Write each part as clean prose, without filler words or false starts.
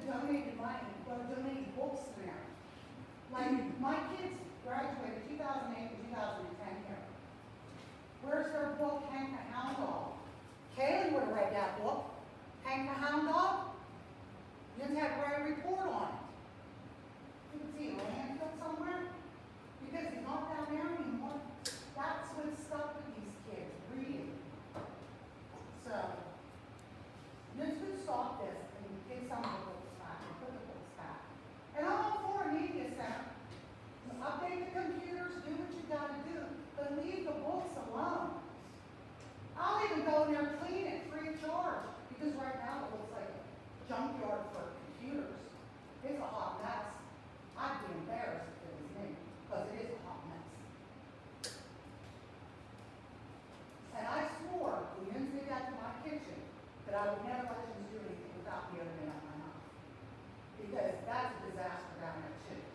donated money, or donated books there. Like, my kids graduated 2008 and 2010 here. Where's their book, Hank the Hound Dog? Kaylee would have read that book. Hank the Hound Dog? You just had to write a report on it. You can see a landfill somewhere. Because he's not down there anymore. That's what's stuck with these kids, reading. So, let's just stop this and get some of the books back and put the books back. And I'm all for a media center. Update the computers, do what you gotta do, but leave the books alone. I'll even go in there and clean it free of charge, because right now it looks like a junkyard for computers. It's a hot mess. I'd be embarrassed if it was me, because it is a hot mess. And I swore, when Yins did that to my kitchen, that I would never let Yins do anything without me opening up my mouth. Because that's a disaster down there too.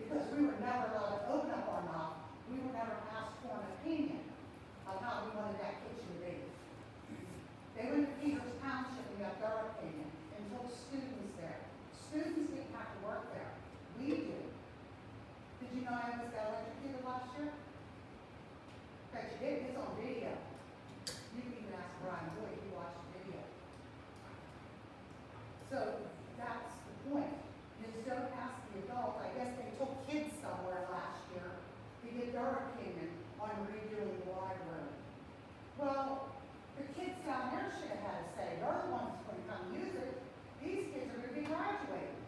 Because we were never allowed to open up our mouth. We were never asked for an opinion on how we wanted that kitchen to be. They went to Peters Township and got their opinion and took students there. Students didn't have to work there. We did. Did you know I was got electrocuted last year? Bet you did. It's on video. You can even ask Brian Boyd if you watched the video. So that's the point. You just don't ask the adult. I guess they took kids somewhere last year to get their opinion on redoing the library. Well, the kids down there should have had a say. They're the ones going to come use it. These kids are going to be graduating.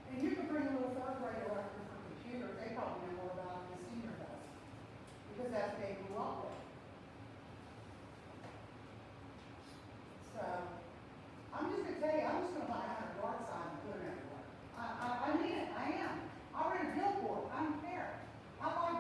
And you can bring a little third grader up here for computers. They probably know more about it than the senior does. Because that's what they grew up with. So, I'm just going to tell you, I'm just going to buy 100 yard signs and put them everywhere. I mean it, I am. I'll rent a billboard, I don't care. I'll buy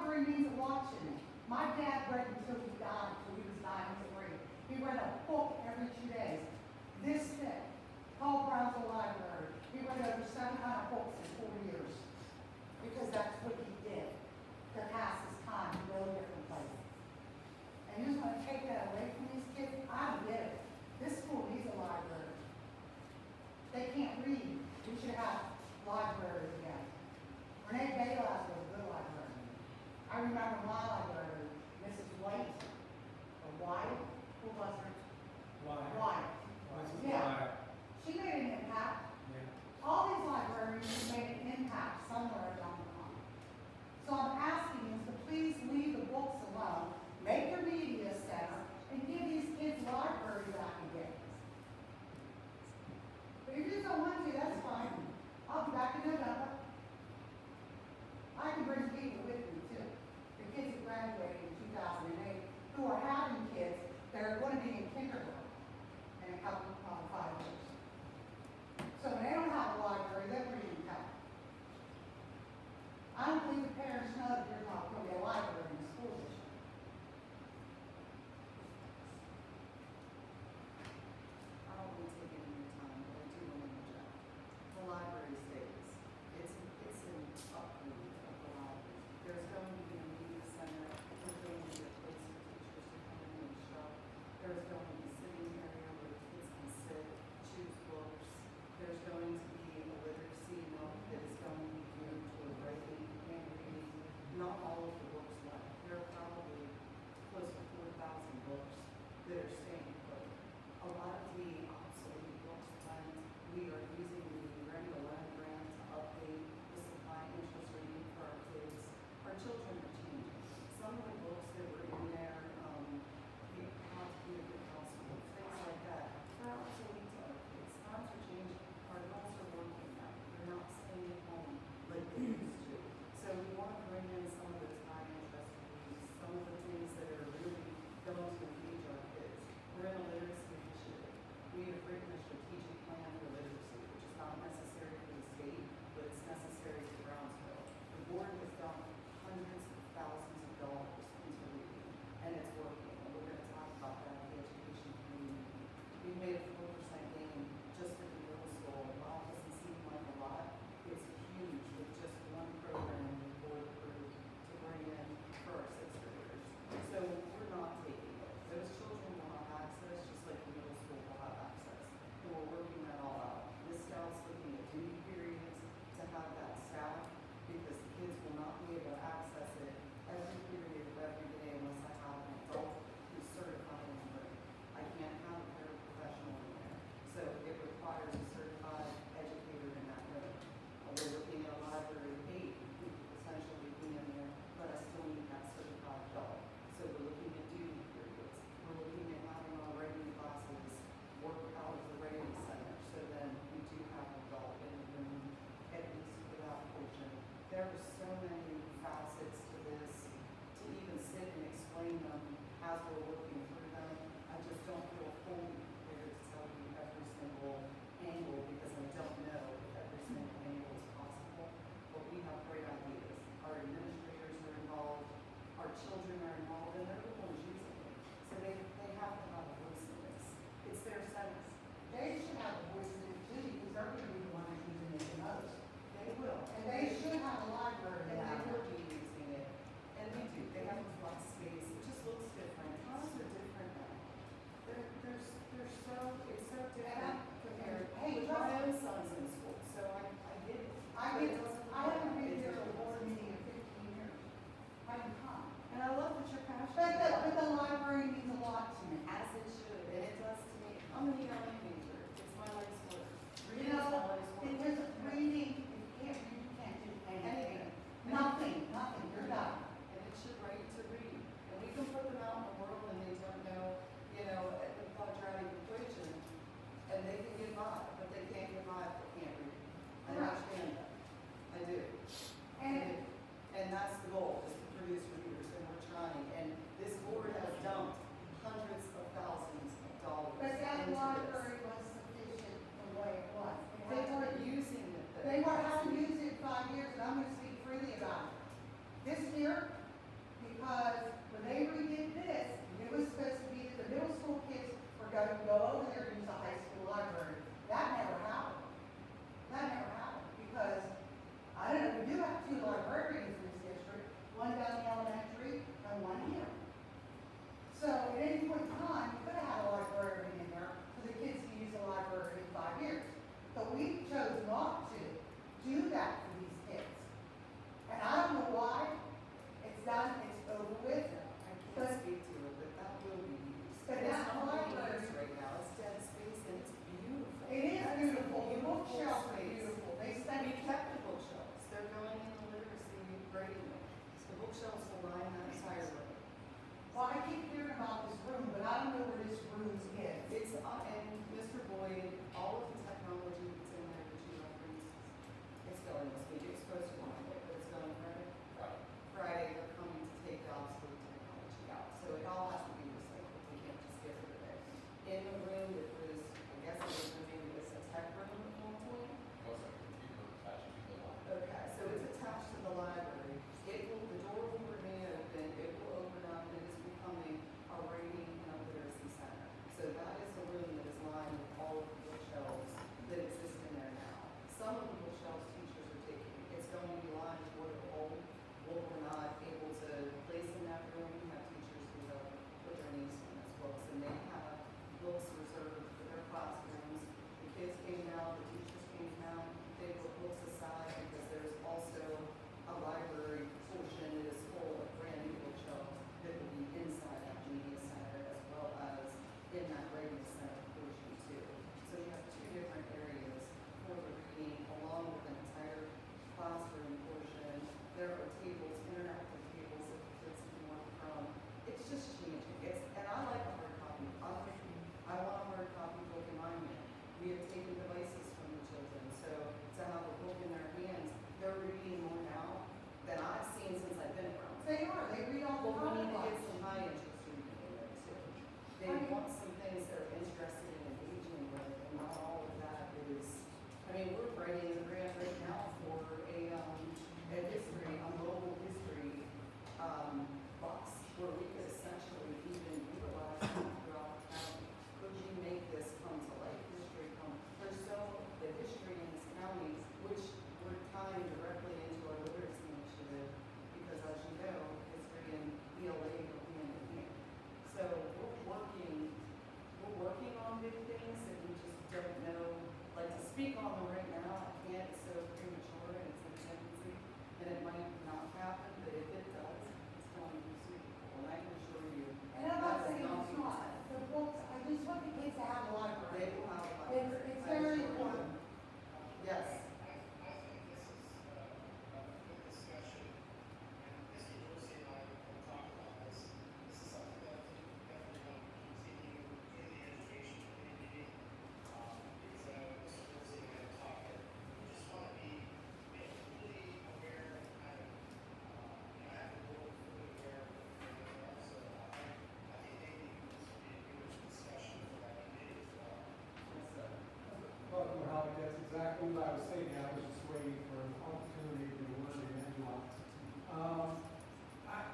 exactly what I was thinking. I was just waiting for an opportunity to word it anyway.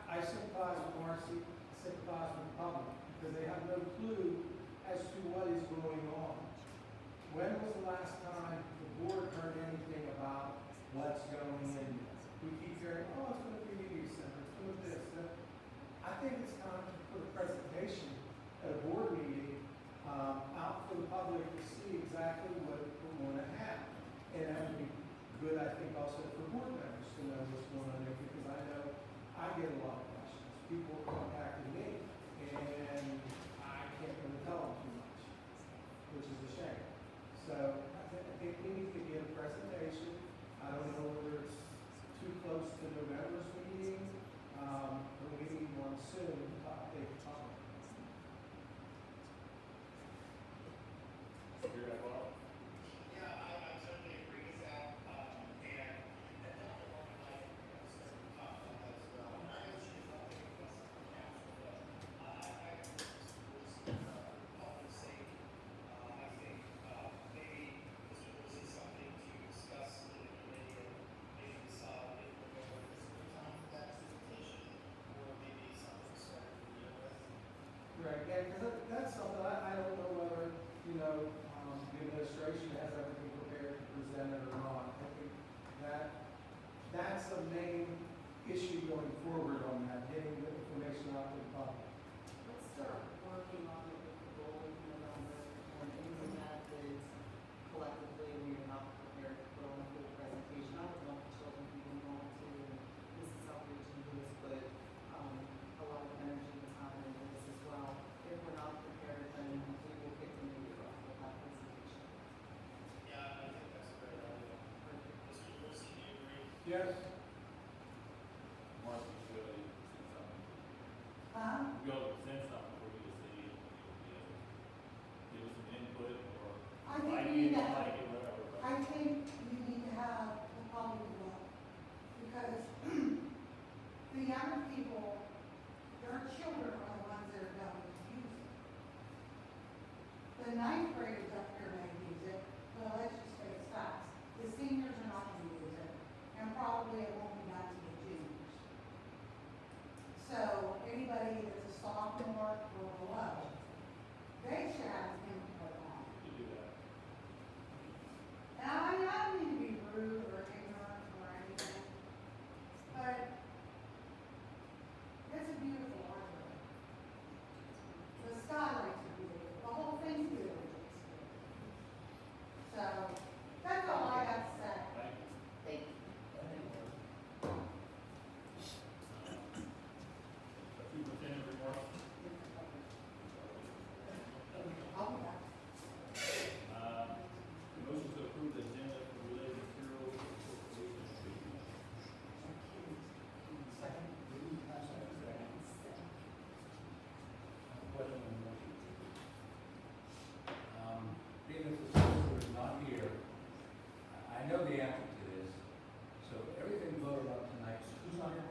I sympathize with Marcy, sympathize with the public, because they have no clue as to what is going on. When was the last time the board heard anything about what's going in? We keep hearing, oh, it's going to be a media center, it's going to this. That. I think it's time to put a presentation at a board meeting out for the public to see exactly what we're going to have. And that would be good, I think, also for board members to know what's going on there, because I know I get a lot of questions. People contacting me, and I can't really tell them too much, which is a shame. So I think we need to get a presentation. I don't know whether it's too close to November's meeting, but we need one soon to update the public. Yeah, I certainly agree with that, and Dr. Martin and I certainly talked about that as well. And I know she is not making us on council, but I was public sake. I think maybe this is something to discuss in the committee and maybe decide if we're going to this time for that presentation, or maybe something to start the year with. Right, yeah, because that's something I don't know whether, you know, the administration has everything prepared to present it or not. I think that's the main issue going forward on that, getting the information out to the public. Let's start working on it with the goal of November, and anything that is collectively we are not prepared to put on a full presentation. I would want the children to be involved too, and this is how we can do this, but a lot of energy and time into this as well. If we're not prepared, then we will get the media off of that presentation. Yeah, I think that's a great idea. Mr. Lewis, do you agree? Yes? Marcy, you go ahead and present something. Huh? You go to present something for you to see, give us some input or I think like we need it, to like it, whatever. but- I think you need to have the public look, because the younger people, their children are the ones that are going to use it. The ninth graders up here may use it, but let's just face facts. The seniors are not going to use it, and probably it won't be done to the juniors. So anybody that's a sophomore or below, they should have input on it. You do that. Now, I don't mean to be rude or ignorant or anything, but it's a beautiful library. The skylights are beautiful, the whole thing's beautiful. So, that's all I got to say. Thank you. Thank you. Superintendent remarks. I'll be back. Motion to approve the agenda for related materials for police and street. Question on the motion. Being that the solicitor is not here, I know the answer to this, so everything voted on tonight, who's not here?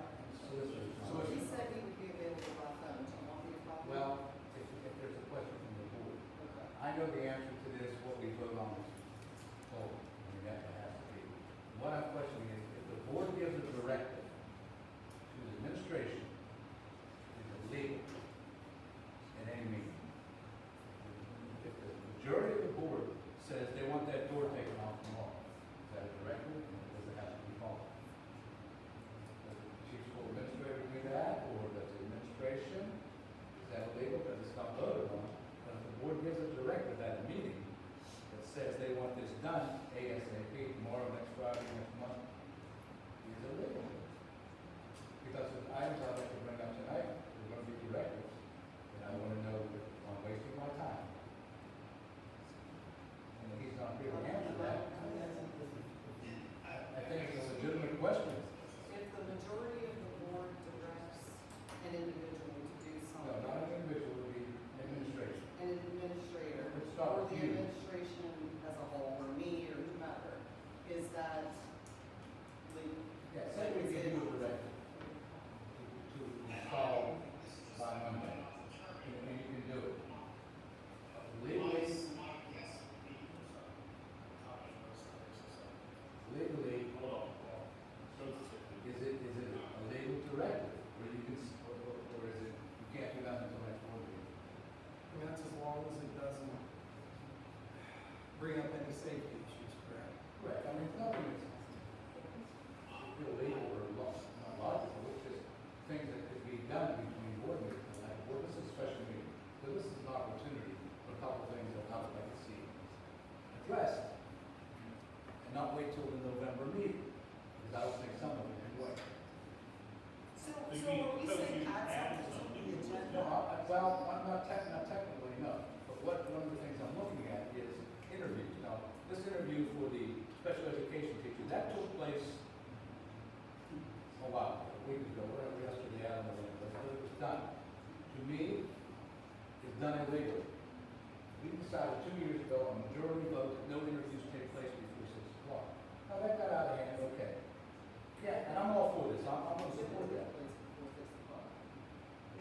Solicitor is not He here. said he would be available by phone, do you want me to call him? Well, if there's a question from the board, Okay. I know the answer to this, what we vote on is told, I mean, that has to be. What I'm questioning is, if the board gives a directive to the administration, is it legal in any meeting? If the majority of the board says they want that door taken off tomorrow, is that a directive, or does it have to be followed? Does the chief school administrator do that, or does the administration, is that illegal, because it's not voted on? But if the board gives a directive at a meeting that says they want this done ASAP, tomorrow, next Friday, next month, is it legal? Because the items I'd like to bring up tonight, are going to be directives, and I want to know if I'm wasting my time. And if he's not here to answer that, I think it's a legitimate question. If the majority of the board directs an individual to do No, something, not an individual, it would be administration. an administrator, Let's start or with the you. administration as a whole, or me, or whomever, is that legal? Yeah, say we give you a directive to install interview for the special education teacher, that took place a while, a week ago, whatever, yesterday, I don't know when it was, but it was done. To me, it's done illegally. We decided 2 years ago, on a majority vote, that no interviews take place before 6 o'clock. Now, that got out of hand, okay. Yeah, and I'm all for this, I'm gonna support that. It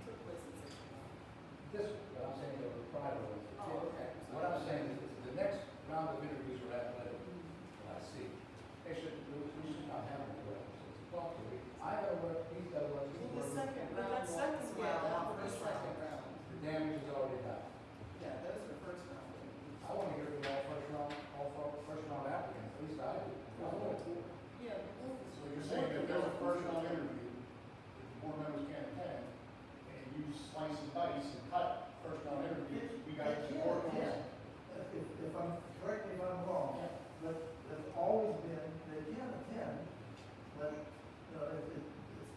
took place at 6 o'clock. This, what I'm saying, the prior ones. Oh, okay. What I'm saying is, the next round of interviews are athletic, well, I see. They should, we should not have them go after 6 o'clock. I gotta work, he's gotta work, he's Well, the working. second But round, that second was- round, yeah, that the was second second. round. The damage is already done. Yeah, those are first round. I wanna hear from all first round applicants, at least I do. Yeah. So you're saying that there's a first round interview that the board members can't attend, and you slice and dice and cut first round interviews, we got to work on this. If I'm, correct me if I'm wrong, but it's always been, they can attend, but, you know, it's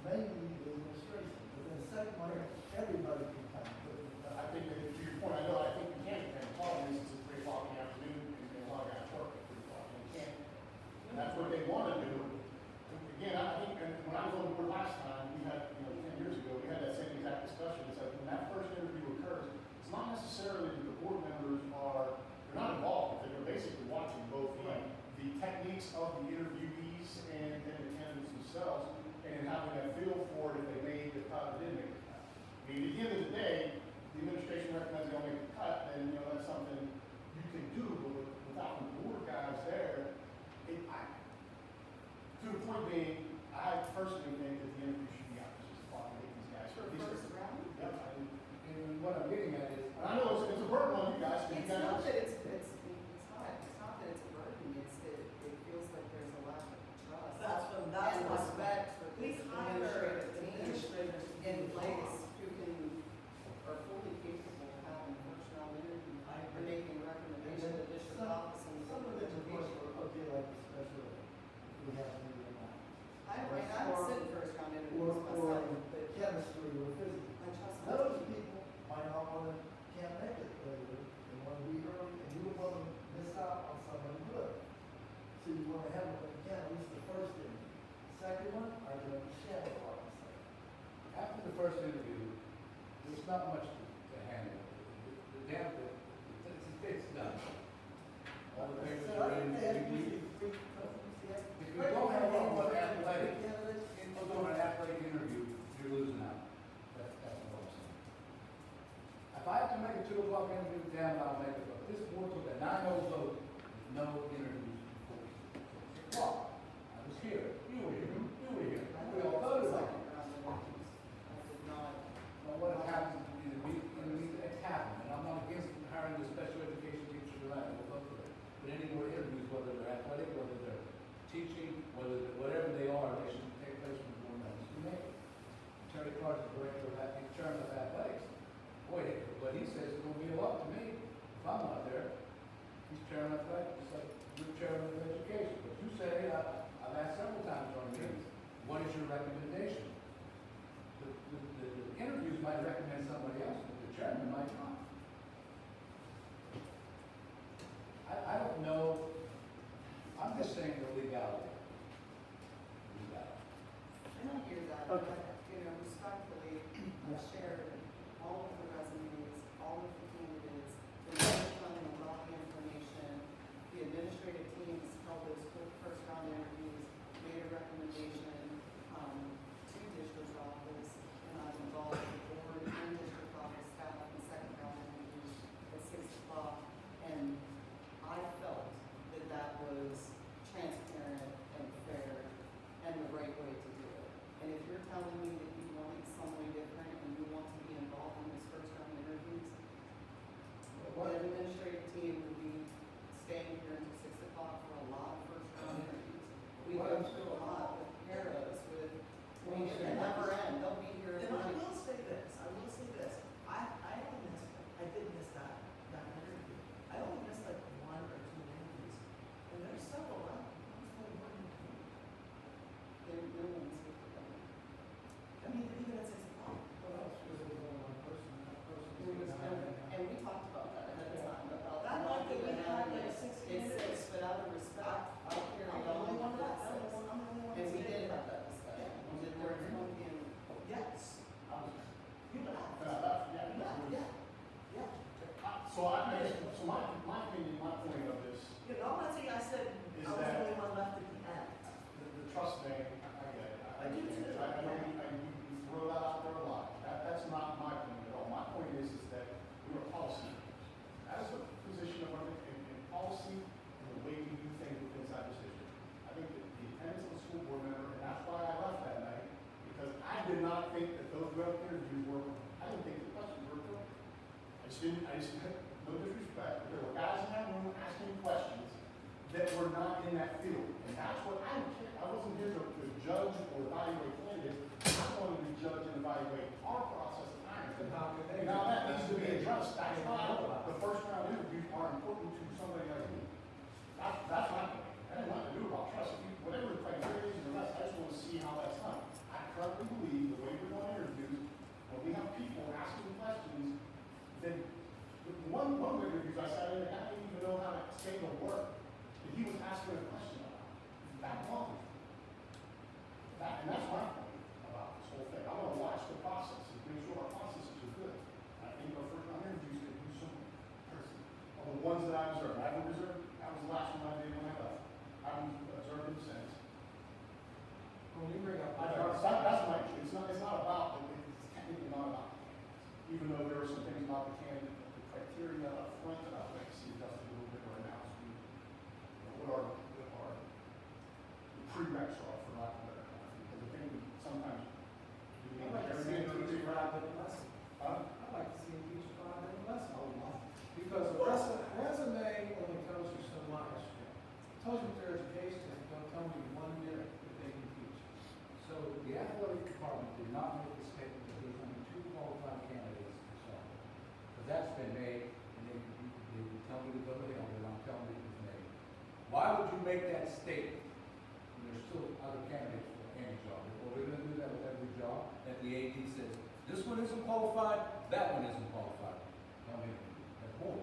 mainly the administration. But then the second one, everybody can come. I think that to your point, I know, I think we can attend, the problem is it's at 3 o'clock in the afternoon, and a lot of guys work at 3 o'clock, and they can't. And that's what they want to do. Again, I think, and when I was on the board last time, we had, 10 years ago, we had that same exact discussion. It's like, when that first interview occurs, it's not necessarily that the board members are, they're not involved, they're basically watching both the techniques of the interviewees and the candidates themselves, and having a feel for it if they made the cut or didn't make the cut. I mean, at the end of the day, the administration recommends they don't make the cut, then, that's something you can do, but without the board guys there, to the point being, I personally think that the interview should be out to 6 o'clock and get these guys. For first round? Yep, And what I'm getting at is, and I know it's a burden on you guys, because you It's guys. not that it's not that it's a burden, it's that it feels like there's a lack of trust. That's And what, respect for we this hire administrative team administrators to in do place jobs. who are fully capable of having first round interviews I and agree. making recommendations to the district office and Some of them, of course, education. are okay, like the special, we have to do that. I would sit first round interviews Or myself, but chemistry or physics. I trust my Those team. people might not want to, can't make it later, they want to be early, and you don't want to miss out on something good. So you want to have it when you can, at least the first interview. Second one, are going to share a lot of stuff. after the first interview, there's not much to handle. The damn, it's done. All the papers So are I in, think they have we, usually three companies, yeah. if you don't have anyone athletic, Candidates, if you go on an athletic interview, you're losing out. That's what I'm saying. If I have to make a 2 o'clock interview, damn, I'll make it, but this board took a 9-0 vote, with no interviews before 6 o'clock. I was here, you were here, we all voted on it. Second round interviews. I did not. Well, what happens, it's happened, and I'm not against hiring the special education teachers or that, we'll vote for it. But any more interviews, whether they're athletic, whether they're teaching, whatever they are, they should take place from board members who make it. Terry Clark's the director of, chairman of athletics. Boy, what he says is gonna be a lot to me, if I'm not there. He's chairman of athletics, just like you're chairman of education. But you say, I've asked several times on meetings, what is your recommendation? The interviews might recommend somebody else, but the chairman might not. I don't know, I'm just saying the legality. Legality. I don't hear that. Okay. Respectfully, I've shared all of the resumes, all of the candidates, the non-funding of all the information. The administrative teams held those first round interviews, made a recommendation, to district office, and I've involved the board and district office staff in the second round interviews at 6 o'clock. And I felt that that was transparent and fair and the right way to do it. And if you're telling me that you want it some way different and you want to be involved in those first round interviews, the administrative team would be staying here until 6 o'clock for a lot of first round interviews. We go through a lot with no disrespect, there were guys in that room asking questions that were not in that field. And that's what I don't care. I wasn't here to judge or evaluate candidates. I wanted to judge and evaluate our process of hiring. And how can they? Now, that needs to be addressed. That's why the first round interviews are important to somebody like me. That's my point. That has nothing to do about trust. Whatever the criteria is and the rest, I just want to see how that's done. I currently believe the way we're doing interviews, when we have people asking questions, then one of the interviews I sat in, I didn't even know how to say the word that he was asking a question about. That bothers me. And that's my point about this whole thing. I want to watch the process and make sure our processes are good. I think our first round interviews could do some person. Of the ones that I observed, I haven't observed, that was the last one I did when I left. I haven't observed them since. When you bring up. That's my issue. It's not about, it's technically not about the candidates. Even though there are some things about the candidate, the criteria up front that I would like to see adjusted a little bit right now. What our prereqs are, for lack of a better term. Because the thing sometimes you I'd need like to see every a teacher interview. provide them a lesson. Huh? I'd like to see a teacher provide them a lesson. Because a resume only tells you so much. It tells you their education, it don't tell me 1 minute that they can teach. So the athletic department did not make the statement that there's only 2 qualified candidates for some. Because that's been made, and they tell me to go to hell, but I'm telling you it was made. Why would you make that statement when there's still other candidates for any job? Well, we're gonna do that with every job, that the AD says, this one isn't qualified, that one isn't qualified. Don't make it, that's bull.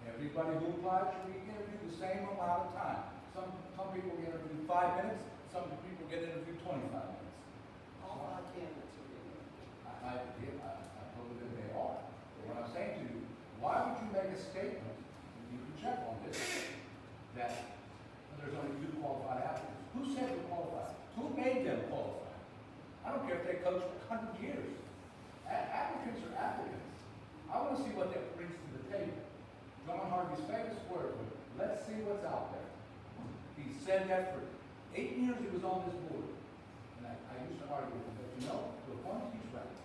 Everybody who applies should be interviewed the same amount of time. Some people get interviewed 5 minutes, some people get interviewed 25 minutes. All 5 candidates are being interviewed. I believe that they are. But what I'm saying to you, why would you make a statement, and you can check on this, that there's only 2 qualified applicants? Who said they're qualified? Who made them qualified? I don't care if they coached for 100 years. Applicants are applicants. I want to see what that brings to the table. John Harvey's famous words were, let's see what's out there. He said that for 8 years he was on this board. And I used to argue with him, but you know, to a point he's right.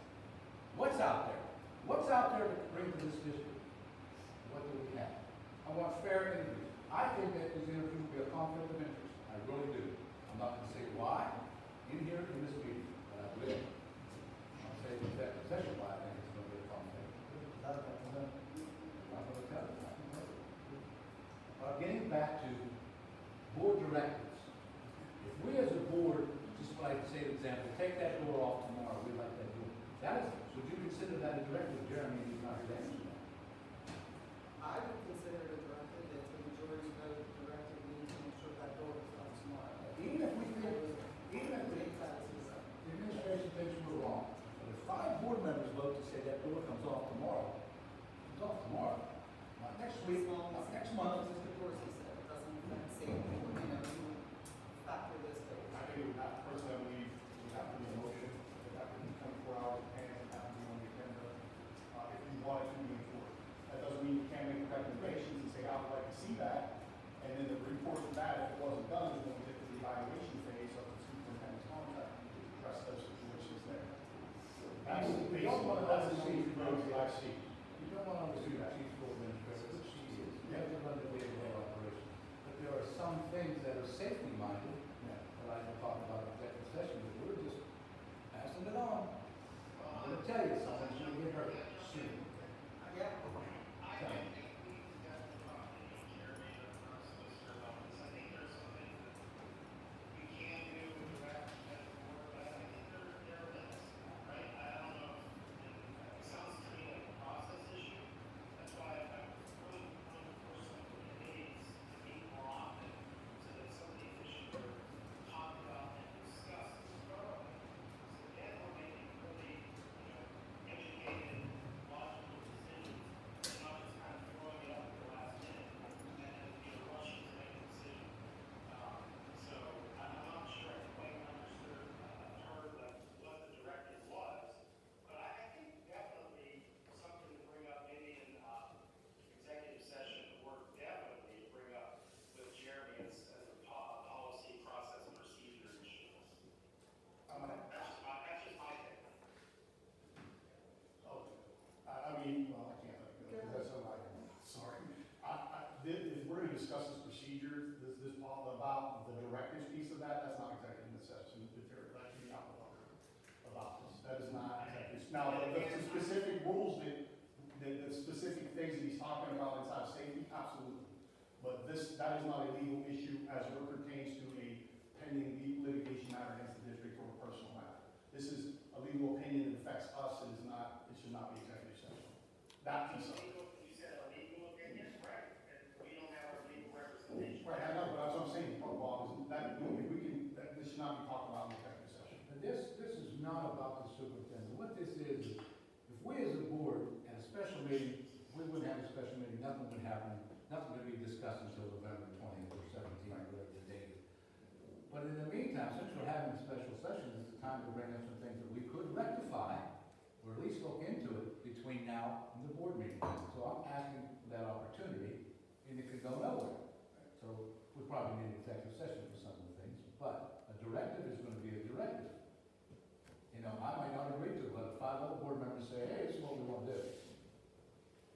What's out there? What's out there to bring to this district? What do we have? I want fair interviews. I think that this interview will be a conflict of interest. I really do. I'm not going to say why in here in this meeting, but I will. I'll say in executive session why I think it's going to be a conflict. I'm not going to tell you. Getting back to board directives. If we as a board, just like say an example, take that door off tomorrow, we like that door. That is, would you consider that a directive, Jeremy, he's not here to answer that? I would consider it a directive, that's a majority vote directive, we need to make sure that door is off tomorrow. Even if we think, even if the administration thinks we're wrong, but if 5 board members vote to say that door comes off tomorrow, it's off tomorrow. Not next week, not next month. Mr. Dorsey said, it doesn't say, you factor this I vote. think it would not, personally, it would have to be a motion, it would have to be 24 hours in advance, it would have to be on the agenda, if you wanted to move forward. That doesn't mean you can't make recommendations and say, I would like to see that, and then the report from that, if it wasn't done, is when we get to the evaluation phase of the superintendent's contract, to address those situations there. That's basically, that's the only road that I see. You don't want to see the chief school administrator, which she is. You have to run the day-to-day operation. But there are some things that are safety minded, that I can talk about in executive session, but we're just passing it on. I'm going to tell you, someone's going to get hurt soon. Yeah. Tell me. that is not a legal issue as it pertains to a pending litigation matter against the district or a personal matter. This is a legal opinion that affects us, it is not, it should not be executive session. That piece of it. You said a legal opinion, right? And we don't have a legal representation. Right, I know, but that's what I'm saying, Bob, is that, if we can, this should not be talked about in executive session. But this is not about the superintendent. What this is, if we as a board at a special meeting, we wouldn't have a special meeting, nothing would happen, nothing would be discussed until November 20th or 17th, whatever the date is. But in the meantime, since we're having a special session, it's the time to bring up some things that we could rectify, or at least look into it between now and the board meeting. So I'm asking for that opportunity, and it could go nowhere. So we probably need an executive session for some of the things, but a directive is gonna be a directive. You know, I might not agree to it, but if 5 other board members say, hey, this is what we want to do.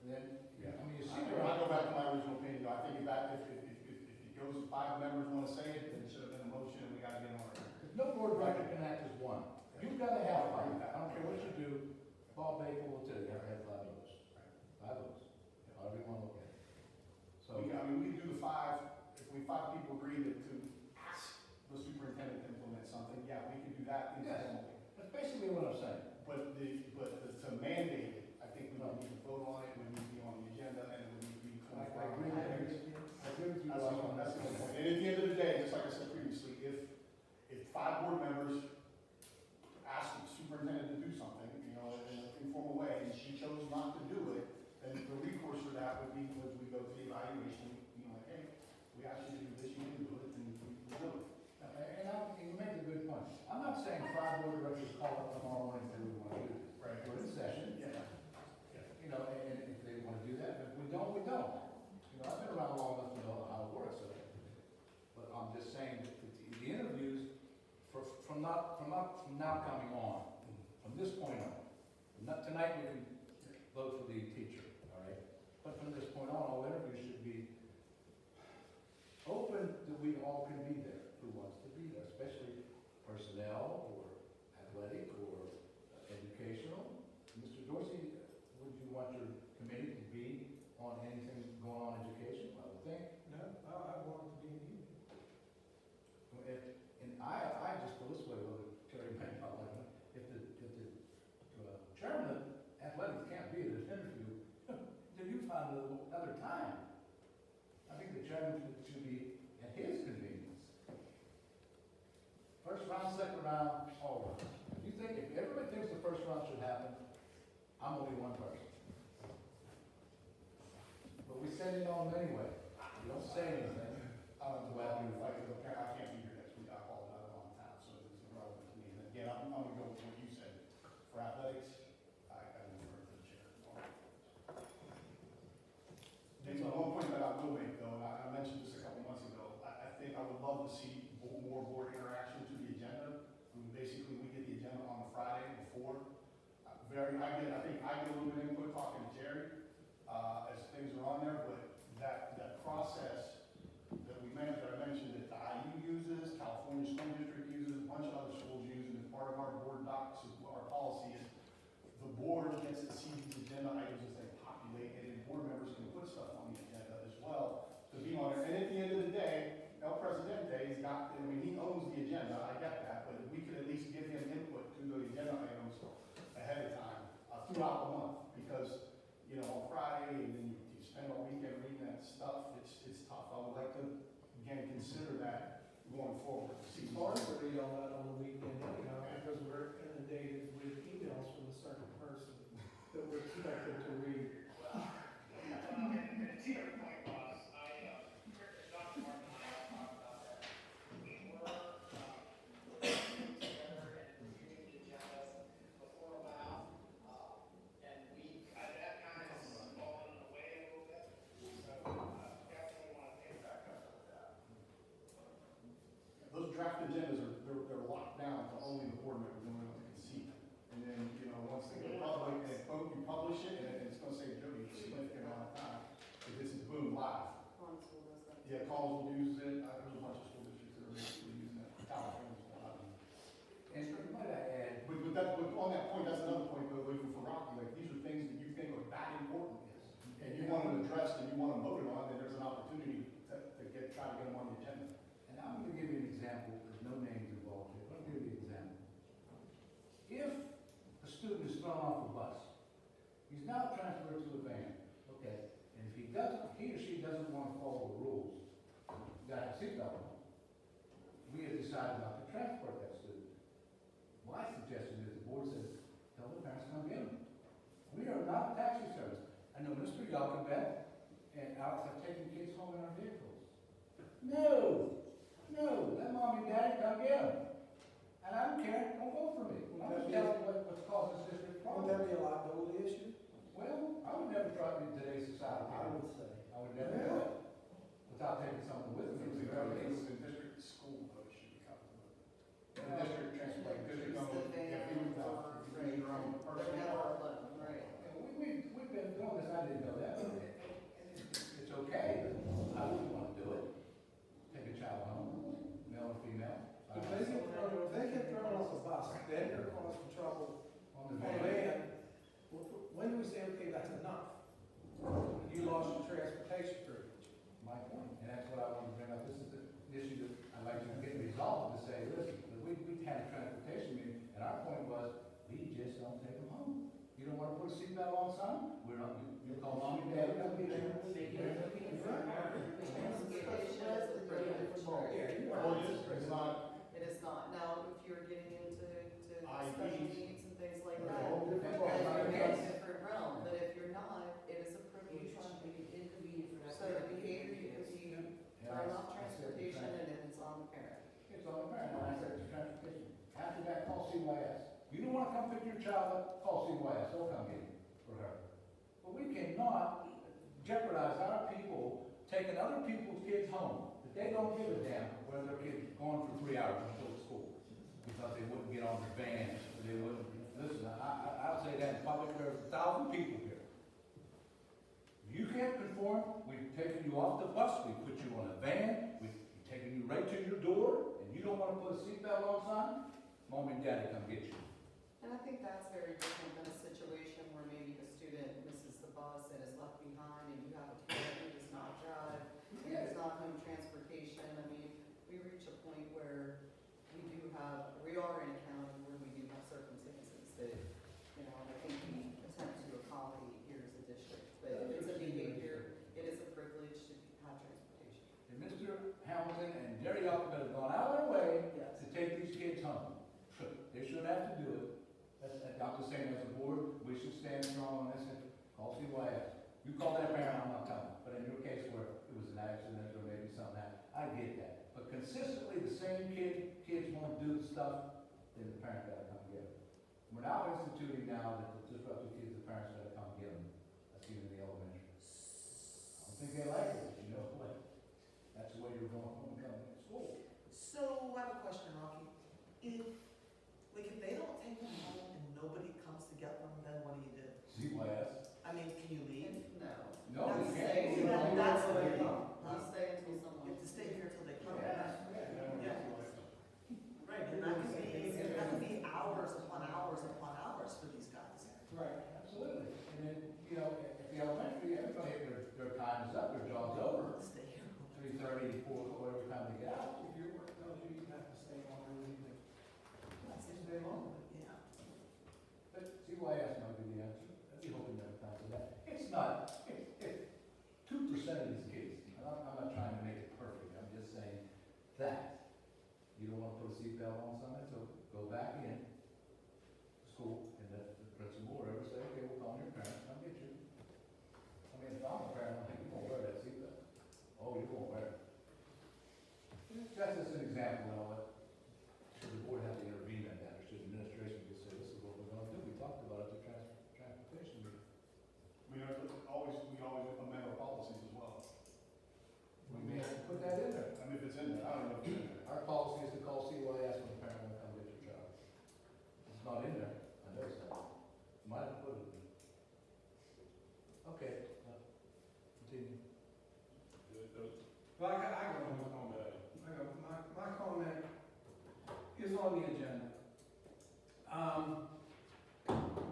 And then, I mean, you see, I go back to my original opinion, though. I think if it goes, 5 members want to say it, then it should have been a motion, and we got to get on it. no board director can act as one. You've got to have 5. I don't care what you do, Paul Baker will tell you, you have to have 5 votes. 5 votes, however you want to look at it. So, I mean, we do the 5, if we 5 people agree to ask the superintendent to implement something, yeah, we can do that informally. that's basically what I'm saying. But to mandate it, I think we don't need to vote on it, we need to be on the agenda, and we need to be. I agree with you. I agree with you. That's the point. And at the end of the day, just like I said previously, if 5 board members ask the superintendent to do something, you know, in an informal way, and she chose not to do it, then the recourse for that would be, as we go to the evaluation, you know, like, hey, we asked you to do this, you didn't do it, and we do it. And you make a good point. I'm not saying 5 board directors call up tomorrow morning and say we want to do this. Right. We're in session. Yeah. You know, and if they want to do that, if we don't, we don't. You know, I've been around long enough to know how it works. But I'm just saying that the interviews, from now coming on, from this point on, tonight we can vote for the teacher, all right? But from this point on, all interviews should be open that we all can be there, who wants to be there, especially personnel or athletic or educational. Mr. Dorsey, would you want your committee to be on anything going on education? I would think. No, I want it to be in you. And I just feel this way, whether Terry may not like it, if the chairman of athletics can't be at this interview, then you find another time. I think the chairman should be at his convenience. First round, second round, all round. If everybody thinks the first round should happen, I'm only one person. But we send it on anyway. We don't say anything. I can't be here next week, I apologize, I'm on town, so it's irrelevant to me. And again, I'm gonna go with what you said. For athletics, I will refer to the chair. There's one point that I will make, though, and I mentioned this a couple months ago. I think I would love to see more board interaction to the agenda. Basically, we get the agenda on the Friday before. I think I get a little bit of input talking to Jerry, as things are on there, but that process that I mentioned that the IU uses, California School District uses, a bunch of other schools use, and as part of our board docs, our policy is the board gets to see these agenda items as they populate, and then board members can put stuff on the agenda as well to be on it. And at the end of the day, El Presidente he owns the agenda, I get that, but if we could at least give him input to the agenda items ahead of time, throughout the month, because, you know, on Friday, and then you spend all weekend reading that stuff, it's tough. I would like to, again, consider that going forward. It's hard to read all that on the weekend anyhow, because we're inundated with emails from a certain person that we're expected to read. And to your point, boss, Dr. Martin and I talked about that. We were putting together and reviewing the agendas before a while, and that kind of has fallen away a little bit. So definitely want to pick back up with that. Those draft agendas they're locked down to only the board members and we can see them. And then, you know, once they go public, you publish it, and it's gonna say Jody a significant amount of time. If this is boom live. Constable does that. Yeah, Collinsville uses it, there's a bunch of school districts that are basically using it, California's one of them. And might I add, But on that point, that's another point, though, even for Rocky, like, these are things that you think are that important, and you want them addressed and you want them voted on, then there's an opportunity to example, there's no names involved here, but I'll give you an example. If a student is thrown off a bus, he's now transferred to a van, okay? And if he or she doesn't want to follow the rules, you got a seatbelt on. We have decided not to transport that student. My suggestion is the board says, tell the parents to come get them. We are not a taxi service. I know Mr. Youngberg and Alex have taken kids home in our vehicles. No, let mom and daddy come get them. And I don't care, don't vote for me. I'm just telling you what's causing this district Wouldn't that problem. be a liability issue? Well, I would never try to in today's society. I would say. I would never do it without taking something with me. If it was in district school, though, it should be covered. In the district transport, district, Use the van if you for use your own They're personal never car. alone, right? We've been doing this, I didn't know that, but it's okay, but I wouldn't want to do it. Take a child home, male or female. If they get thrown off the bus, then they're causing trouble On on the the van. van. When do we say, okay, that's enough? You lost your transportation privilege. My point, and that's what I wanted to bring up, this is the issue that I'd like to get resolved, to say, listen, we had a transportation meeting, and our point was, we just don't take them home. You don't wanna put a seatbelt on, son? We're not, you call mom and dad, come get you. Transportation is a privilege. Or it's not, It is not. Now, if you're getting into special IDs. needs and things like There's a that, whole then different you're ballgame. in a different realm. But if you're not, it is a privilege. So the behavior you could be thrown off transportation and it's on the parent. It's on the parent, and I said, it's transportation. After that, call CYS. You don't wanna come pick your child up, call CYS, they'll come get you for her. But we cannot jeopardize our people taking other people's kids home, that they don't give a damn where their kid's gone for 3 hours until school, because they wouldn't get on the van, or they wouldn't, listen, I'll say that in public, there's 1,000 people here. You can't conform, we've taken you off the bus, we put you on a van, we've taken you right to your door, and you don't wanna put a seatbelt on, son? Mom and daddy come get you. And I think that's very different than a situation where maybe the student misses the bus and is left behind and you have a parent who does not drive, and there's not home transportation. I mean, we reach a point where we are in a county where we do have circumstances that, you know, I think we attempt to accommodate here as a district. But if it's a behavior, it is a privilege to have transportation. And Mr. Hamilton and Jerry Youngberg have gone out of their way Yes. to take these kids home. They shouldn't have to do it. I'm just saying, as a board, we should stand strong on this and call CYS. You call that parent, I'm not coming. But in your case where it was an accident or maybe something happened, I get that. But consistently, the same kids want to do the stuff, then the parent gotta come get them. We're now instituting now that the disruptive kids, the parents gotta come get them. That's even in the elementary. I don't think they like it, you know, but that's the way you're going home and coming to school. So I have a question, Rocky. If they don't take them home and nobody comes to get them, then what do you do? CYS? I mean, can you leave? No. No, you That's- can't. see, that's the way. You stay until You someone. have to stay here till they come. Yes. Right, and that could be hours upon hours upon hours for these guys. Right. Absolutely. And then, you know, at the elementary, everybody, their time is up, their job's over. Stay here. 3:30, 4, whatever time they get out. If your work tells you you have to stay longer, leave it. That's the day long, but yeah. But CYS might be the answer. I'd be hoping that time for that. It's not, it's 2% of these kids. I'm not trying to make it perfect. I'm just saying that. You don't want to put a seatbelt on something, so go back in school and let the principal or whoever say, okay, we'll call your parents, come get you. I mean, if I'm a parent, I'm like, you won't wear that seatbelt. Oh, you won't wear it. That's just an example, you know, what, should the board have to intervene in that, or should administration just say, this is what we're gonna do? We talked about it at the transportation meeting. we always amend our policies as well. We may have to put that in there. I mean, if it's in there, I don't know if it's in there. Our policy is to call CYS when the parent won't come get your child. It's not in there, I noticed that. Might have put it in. Okay, continue. Well, I got one comment. My comment is on the agenda.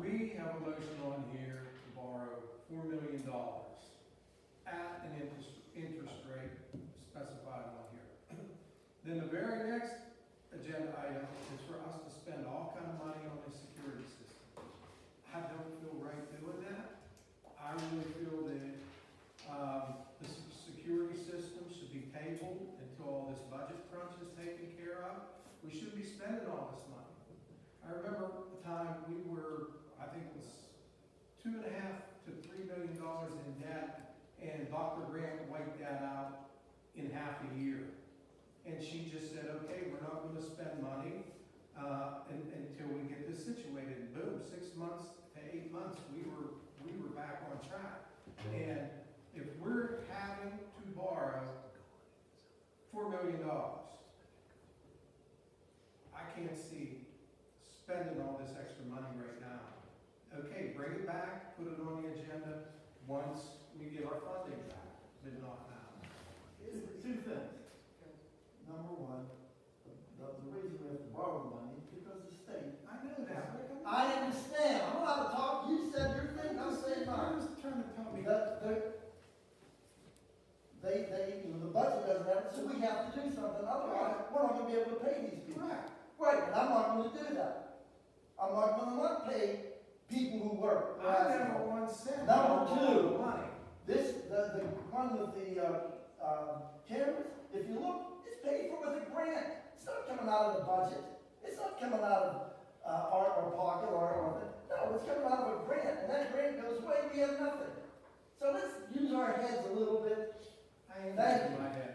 We have a motion on here to borrow $4 million at an interest rate specified on here. Then the very next We shouldn't be spending all this money. I remember the time we were, I think it was $2.5 to $3 million in debt, and Dr. Grant wiped that out in half a year. And she just said, okay, we're not gonna spend money, until we get this situated. Boom, 6 months to 8 months, we were back on track. And if we're having to borrow $4 million, I can't see spending all this extra money right now. Okay, bring it back, put it on the agenda once we get our funding back, but not now. Two things. Number one, the reason we have to borrow money is because the state. I know that. I understand, I'm allowed to talk, you said your thing, I'm saying mine. Who's trying to tell me? The budget doesn't have it, so we have to do something, otherwise, we're not gonna be able to pay these people. Correct. Right, and I'm not gonna do that. I'm not gonna not pay people who work. I never one cent. Number of two. money. The one with the, cameras, if you look, it's paid for with a grant. It's not coming out of the budget. It's not coming out of, our pocket or, no, it's coming out of a grant, and that grant goes away, we have nothing. So let's use our heads a little bit. I ain't Thank in my head.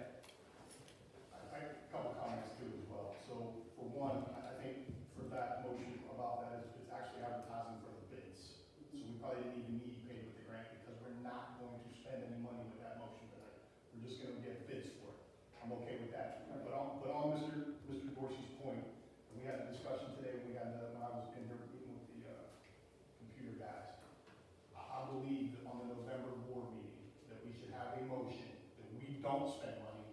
A couple comments too as well. So for one, I think for that motion about that is it's actually advertising for the bids. So we probably didn't even need paid with the grant because we're not going to spend any money with that motion tonight. We're just gonna get bids for it. I'm okay with that. But on Mr. Dorsey's point, and we had a discussion today when I was in here meeting with the computer guys. I believe that on the November board meeting, that we should have a motion that we don't spend money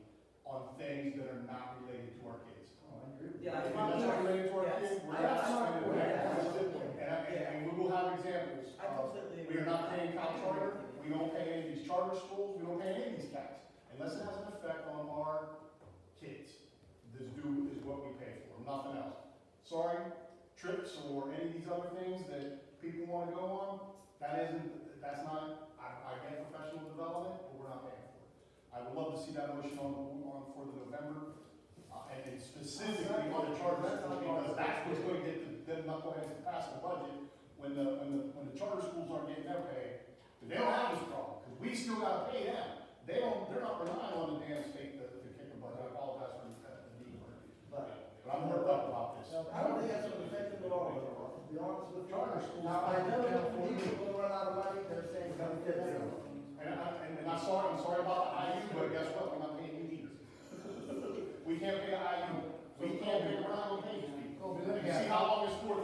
on things that are not related to our kids. Oh, I agree with Yeah, If I it's not related to our Yes. kids, we're I- not I- spending it. yeah. That's it. And we will have examples. I completely We are not paying agree. Cal Charter, we don't pay any of these charter schools, we don't pay any of these cats. Unless it has an effect on our kids. This due is what we pay for, nothing else. Sorry, trips or any of these other things that people wanna go on, that's not, I get professional development, but we're not paying for it. I would love to see that motion on for the November, and specifically on the charter schools, because that's what's gonna get them not going to pass the budget when the charter schools aren't getting their pay. They don't have this problem, because we still gotta pay them. They're not relying on the damn state to kick the budget. I apologize for the D word. But I'm worked up about this. I don't think that's what affected at all, to be honest with you. Charter schools. Now, I know that when people run out of money, they're saying, come get it. And I'm sorry about the IU, but guess what? We're not paying you either. We can't pay the IU. We can't pay, we're not gonna pay these people. You see how long this 4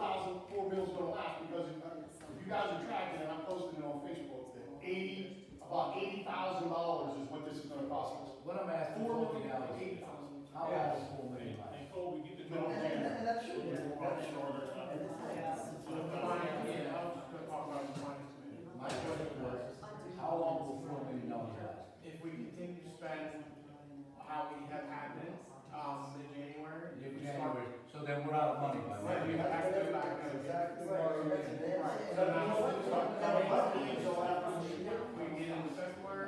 mill's gonna last, because if you guys are tracking, and I'm posting it on Facebook, that about $80,000 is what this is gonna cost us. What I'm asking $4 for million, now is, $80,000. how long is $4 million last? And Cole, we get the. Middle of January. And that should be. My question was, how long will $4 million last? If we continue to spend how we have had it, in January. In January, so then we're out of money by Right, we then. have to go back and. Exactly right. So now, we get into February,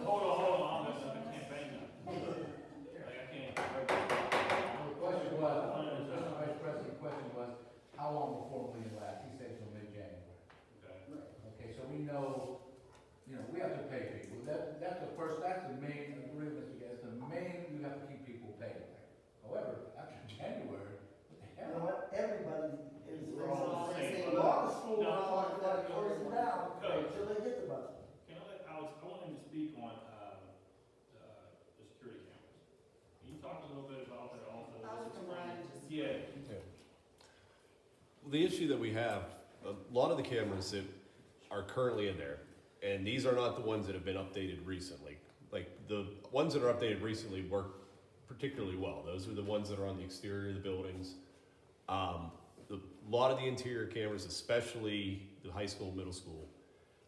Hold on, I'm messing up the campaign now. Like, I can't. The question was, Mr. Vice President, the question was, how long will $4 million last? He said till mid-January. Okay. Okay, so we know, we have to pay people. That's the main, I agree with Mr. Gates, the main, we have to keep people paid. However, after January, what the You hell? know what, everybody is, We're all the same. a lot of schools No. are talking about closing down until they get the budget. Can I let Alex, I want him to speak on, the security cameras. Can you talk a little bit about that also? I was from Ryan, just. Yeah. The issue that we have, a lot of the cameras that are currently in there, and these are not the ones that have been updated recently. Like, the ones that are updated recently work particularly well. Those are the ones that are on the exterior of the buildings. A lot of the interior cameras, especially the high school, middle school,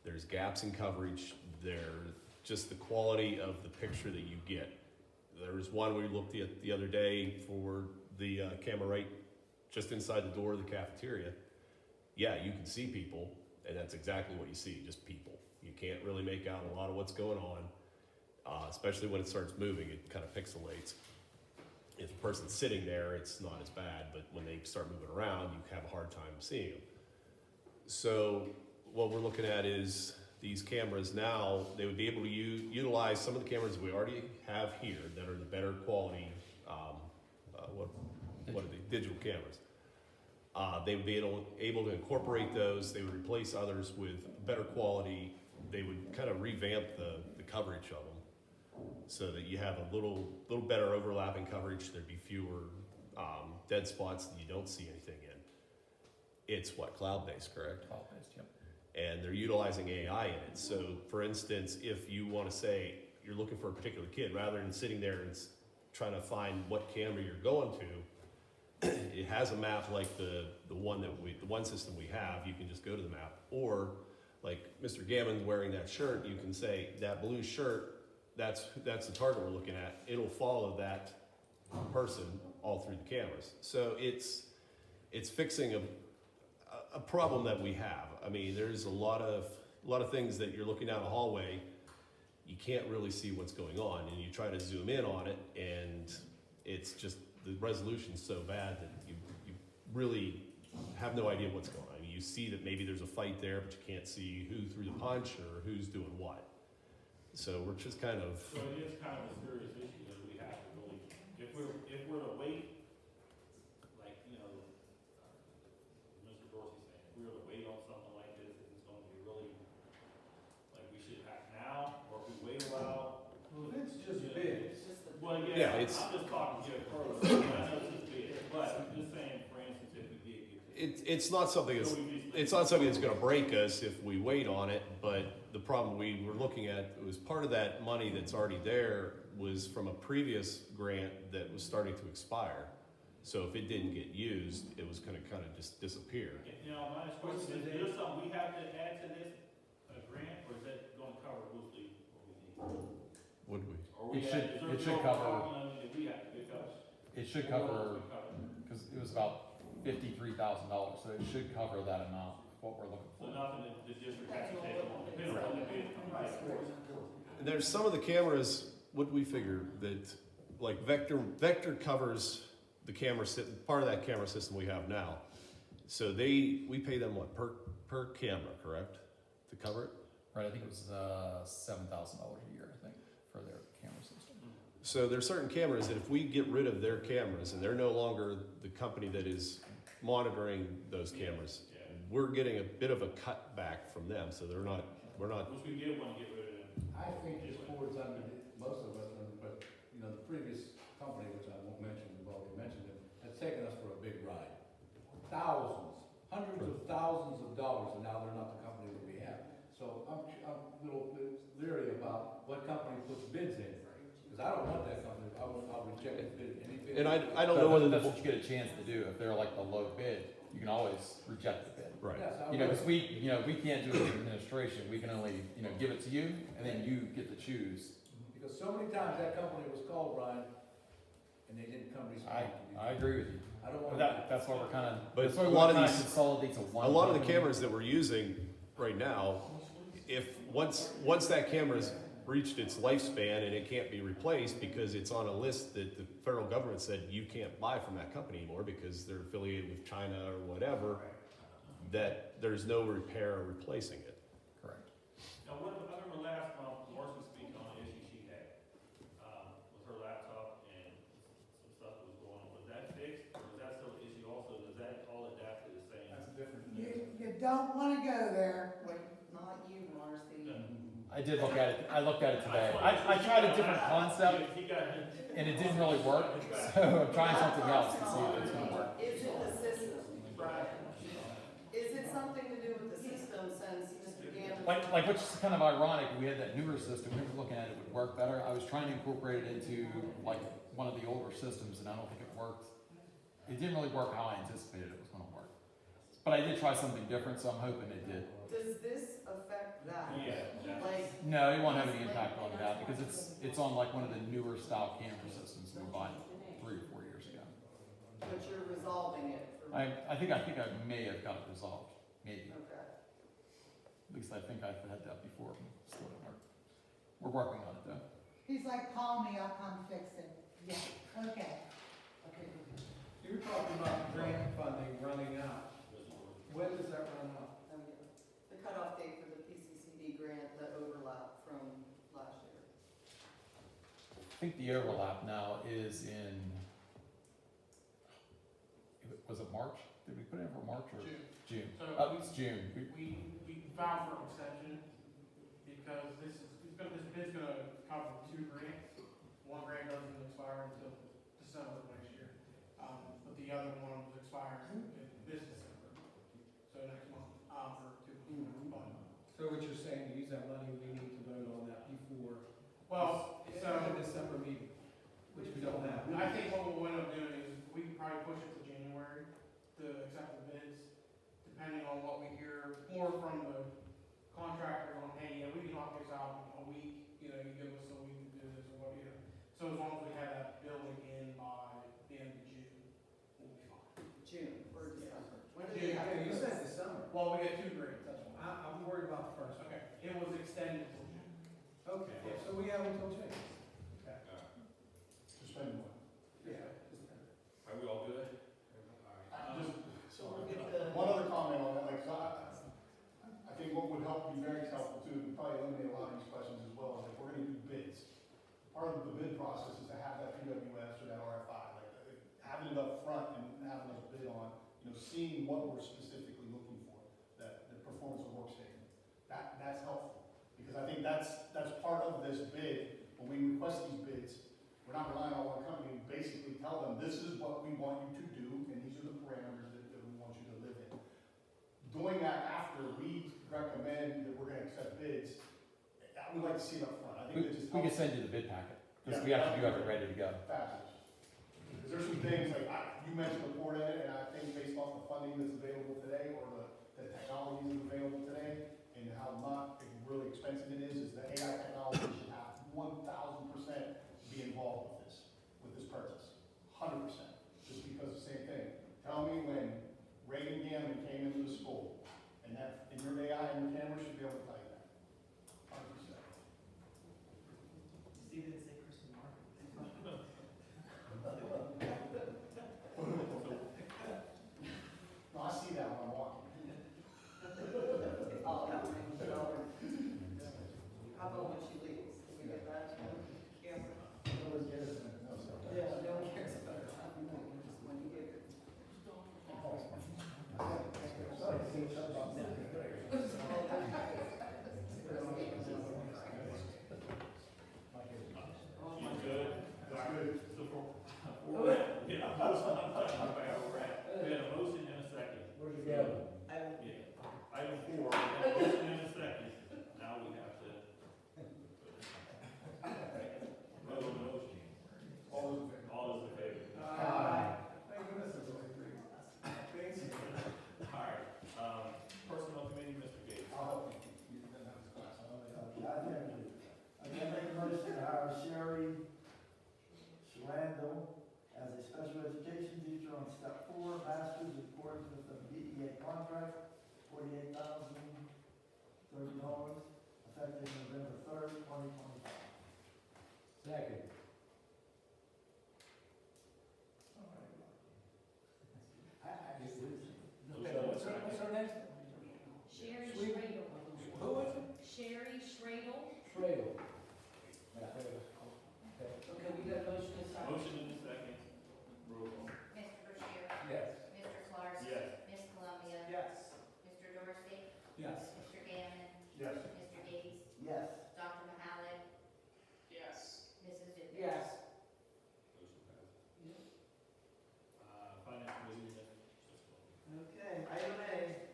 there's gaps in coverage. Just the quality of the picture that you get. There was one we looked at the other day for the camera right just inside the door of the cafeteria. Yeah, you can see people, and that's exactly what you see, just people. You can't really make out a lot of what's going on, especially when it starts moving, it kind of pixelates. If a person's sitting there, it's not as bad, but when they start moving around, you have a hard time seeing them. So what we're looking at is these cameras now, they would be able to utilize some of the cameras we already have here that are the better quality, what are they, digital cameras. They would be able to incorporate those, they would replace others with better quality, they would kind of revamp the coverage of them so that you have a little better overlapping coverage, there'd be fewer dead spots that you don't see anything in. It's what, cloud-based, correct? Cloud-based, yep. And they're utilizing AI in it. So for instance, if you want to say you're looking for a particular kid, rather than sitting there and trying to find what camera you're going to, it has a map like the one system we have. You can just go to the map, or like Mr. Gammon's wearing that shirt, you can say that blue shirt, that's the target we're looking at. It'll follow that person all through the cameras. So it's fixing a problem that we have. I mean, there's a lot of things that you're looking down a hallway, you can't really see what's going on, and you try to zoom in on it, and it's just the resolution's so bad that you really have no idea what's going on. I mean, you see that maybe there's a fight there, but you can't see who threw the punch or who's doing what. So we're just kind of. So it is kind of a serious issue that we have to really, if we're to wait, like, you know, Mr. Dorsey saying, if we were to wait on something like this, if it's going to be really, like we should act now, or if we wait a while. Well, if it's just Yeah. big, Well, Yeah, I'm it's- just talking, further, I know it's just big, but I'm just saying, for instance, if we did get. It's not something that's. It's not something that's going to break us if we wait on it, but the problem we were looking at was part of that money that's already there was from a previous grant that was starting to expire. So if it didn't get used, it was going to kind of just disappear. You know, my next question is there something we have to add to this, grant, or is that going to cover mostly what we need? Would we? Or we It have- should- is there it should more cover- money that we have to pick up? It should Or what else cover, we cover? because it was about $53,000, so it should cover that amount, what we're looking So for. nothing that the district has to take on, depending on the bid. And there's some of the cameras, what we figure that, like Vector covers the camera, part of that camera system we have now. So we pay them what, per camera, correct? To cover it? Right, I think it was $7,000 a year, I think, for their camera system. So there's certain cameras that if we get rid of their cameras and they're no longer the company that is monitoring those cameras, Yeah. we're getting a bit of a cutback from them, so we're not. Which we did want to get rid of them. I think this board's under, most of us, but, you know, the previous company, which I won't mention, we've already mentioned it, has taken us for a big ride. Thousands, hundreds of thousands of dollars, and now they're not the company that we have. So I'm a little bit leery about what company puts bids in, because I don't want that company, I'll reject a bid, any bid. And I don't know whether That's what you get a chance to do. If they're like the low bid, you can always reject the bid. right. Yes, I You know, would. because we can't do it as administration. We can only, give it to you, and then you get to choose. Because so many times that company was called, Brian, and they didn't come respond to you. I agree with you. I don't But want. that's why we're kind of, But that's why a we lot of want to these- consolidate to one. A lot of the company. cameras that we're using right now, if once that camera's reached its lifespan and it can't be replaced because it's on a list that the federal government said you can't buy from that company anymore because they're affiliated with China or whatever, that there's no repair or replacing it. Correct. Now, I remember last month, Marcy was speaking on an issue she had, with her laptop and some stuff that was going on. Was that fixed, or is that still an issue also? Does that all adapt to the same? that's different. You don't wanna go there. Wait, not you, Marcy. I did look at it. I looked at it today. I tried a different concept, He got it. and it didn't really work. So I'm trying something else to see if it's going to work. Is it the system, Brian? Is it something to do with the system since Mr. Gammon? Like, which is kind of ironic. We had that newer system. We were looking at it would work better. I was trying to incorporate it into like one of the older systems, and I don't think it worked. It didn't really work how I anticipated it was going to work. But I did try something different, so I'm hoping it did. Does this affect that? Yeah. Like, No, it won't have any impact on that because it's on like one of the newer style camera systems we bought 3 or 4 years ago. but you're resolving it for. I think I may have got it resolved. Maybe. Okay. At least I think I've had that before. Still didn't work. We're working on it though. He's like, call me, I'll come fix it. Yeah, okay. think the overlap now is in, was it March? Did we put it in for March or? June. June. So- It's June. We filed for an extension because this bid's gonna cover 2 grants. One grant doesn't expire until December of next year. But the other one was expiring this December, so next month, for 2 months. But, So what you're saying, to use that money, we need to vote on that before well, the so, December meeting, which we don't have. I think what we'll end up doing is we can probably push it to January to accept the bids, depending on what we hear more from the contractor on, hey, yeah, we can knock this out in a week, you know, you give us a week to do this or what, you know. So as long as we have that building in by the end of June, we'll be fine. June or December. When did June. they have to You do said this? December. Well, we get 2 grants, that's why. I'm worried about the first one. Okay, it was extended till June. Okay, so we have until June. Okay. Suspend one. Yeah. Are we all good? Just, So we'll get the. one other comment on that, like, 'cause I think what would help, be very helpful too, and probably eliminate a lot of these questions as well, is if we're gonna do bids. Part of the bid process is to have that PWS or that RFI, like, having it up front and having us bid on, seeing what we're specifically looking for, that the performance of work statement. That's helpful, because I think that's part of this bid. When we request these bids, we're not relying on one company, we basically tell them, this is what we want you to do, and these are the parameters that we want you to live in. Doing that after we recommend that we're gonna accept bids, I would like to see it up front. I think that just We can helps. send you the bid packet, because we have to have it ready to go. Fabulous. Because there's some things, like, you mentioned the port in it, and I think based off the funding that's available today, or the technology that's available today, and how not really expensive it is the AI technology should have 1,000% be involved with this purchase. 100%. Just because the same thing. Tell me when Reagan Gammon came into the school, and your AI and your camera should be able to tell you that. 100%. See, they didn't say Kristen Martin. No, I see that when I'm walking. Oh, that one, how about when she leaves? Can we get that camera? Nobody cares. No, so- Yeah, no one cares about her. Just when you get her. You good? Good. So we had a motion and a second. Where's the gavel? Yeah. Item 4, we have a motion and a second. Now we have to vote on the motion. All those in favor? All those in favor? Thank goodness it's only 3. Thanks. All right. Personnel committee, Mr. Gates. I'll help you. You didn't have this class. I don't know. I make a motion to hire Sherry Shrandel as a special education teacher on step 4, masters in accordance with the BEA contract, $48,030, effective November 3rd, 2025. Second. I just lose. Okay, what's her name? Sherry Sweet. Schradel. Who is it? Sherry Schradel. Trail. Okay, we got a motion and a second. Motion and a second. Roll call. Mr. Bashir. Yes. Mr. Clark. Yes. Ms. Columbia. Yes. Mr. Dorsey. Yes. Mr. Gammon. Yes. Mr. Gates. Yes. Dr. Mahalik. Yes. Mrs. Zuber. Yes. Motion passes. Finance committee, Ms. Cisco. Okay, item A,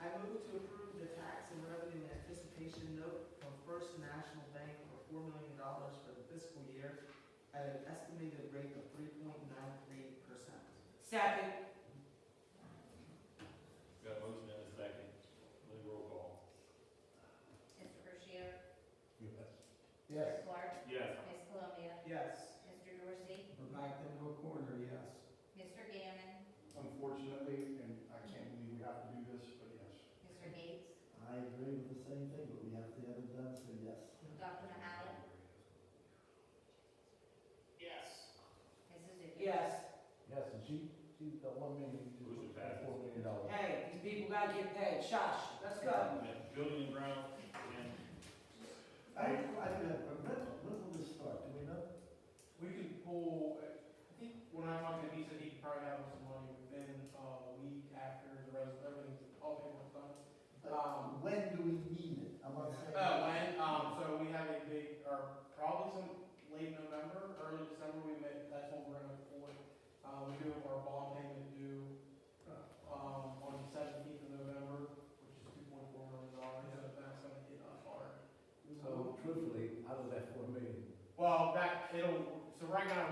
I move to approve the tax and revenue anticipation note from First National Bank for $4 million for the fiscal year at an estimated rate of 3.93%. Second. Got a motion and a second. Roll call. Mr. Bashir. Yes. Mr. Clark. Yes. Ms. Columbia. Yes. Mr. Dorsey. We're back into a corner, yes. Mr. Gammon. Unfortunately, and I can't believe we have to do this, but yes. Mr. Gates. I agree with the same thing, but we have to have it done, so yes. Dr. Mahalik. Yes. Mrs. Zuber. Yes. Yes, and she's the $1 million to Motion passes. $4 million. Hey, these people gotta get paid. Shush, let's go. Building and ground, and I do have, when will this start, do we know?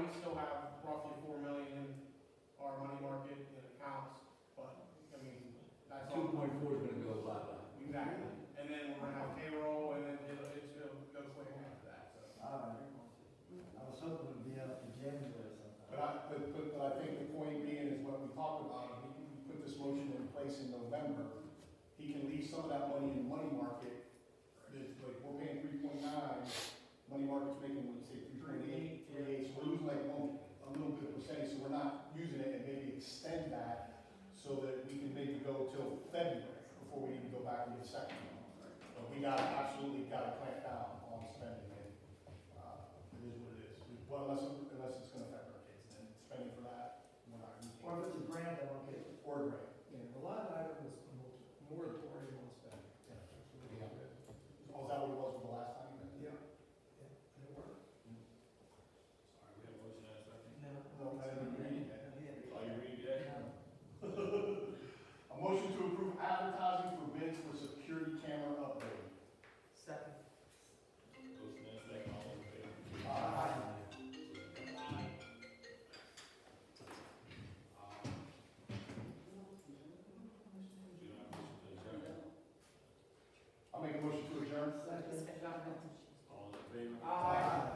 we still have roughly 4 million in our money market and accounts, but, I mean, that's all. 2.4 is gonna go bye-bye. Exactly, and then we're gonna have payroll, and then it'll go quick after that, so. All right. I was hoping it would be up to January sometime. But I think the point being is what we talked about, if we put this motion in place in November, he can leave some of that money in the money market. It's like, we're paying 3.9, money market's making, what you say, 3.8, 3.8, so we're losing like a little bit of percentage, so we're not using it, and maybe extend that so that we can maybe go till February before we even go back and get a second one. But we absolutely gotta clamp down on spending, and, it is what it is. Well, unless it's gonna affect our kids, then spending for that, we're not using. Or if it's a grant, I won't get it. Or a grant. Yeah, the line item was moratorium on spending. Yeah. Oh, is that what it was the last time? Yeah, yeah, it worked. Sorry, we have a motion and a second. No. No, I didn't read it yet. Oh, you read it? A motion to approve advertising for bids for security camera upgrade. Second. Motion and a second, all in favor? Aye. Do you have a motion to adjourn? I'll make a motion to adjourn. Second. All in favor? Aye.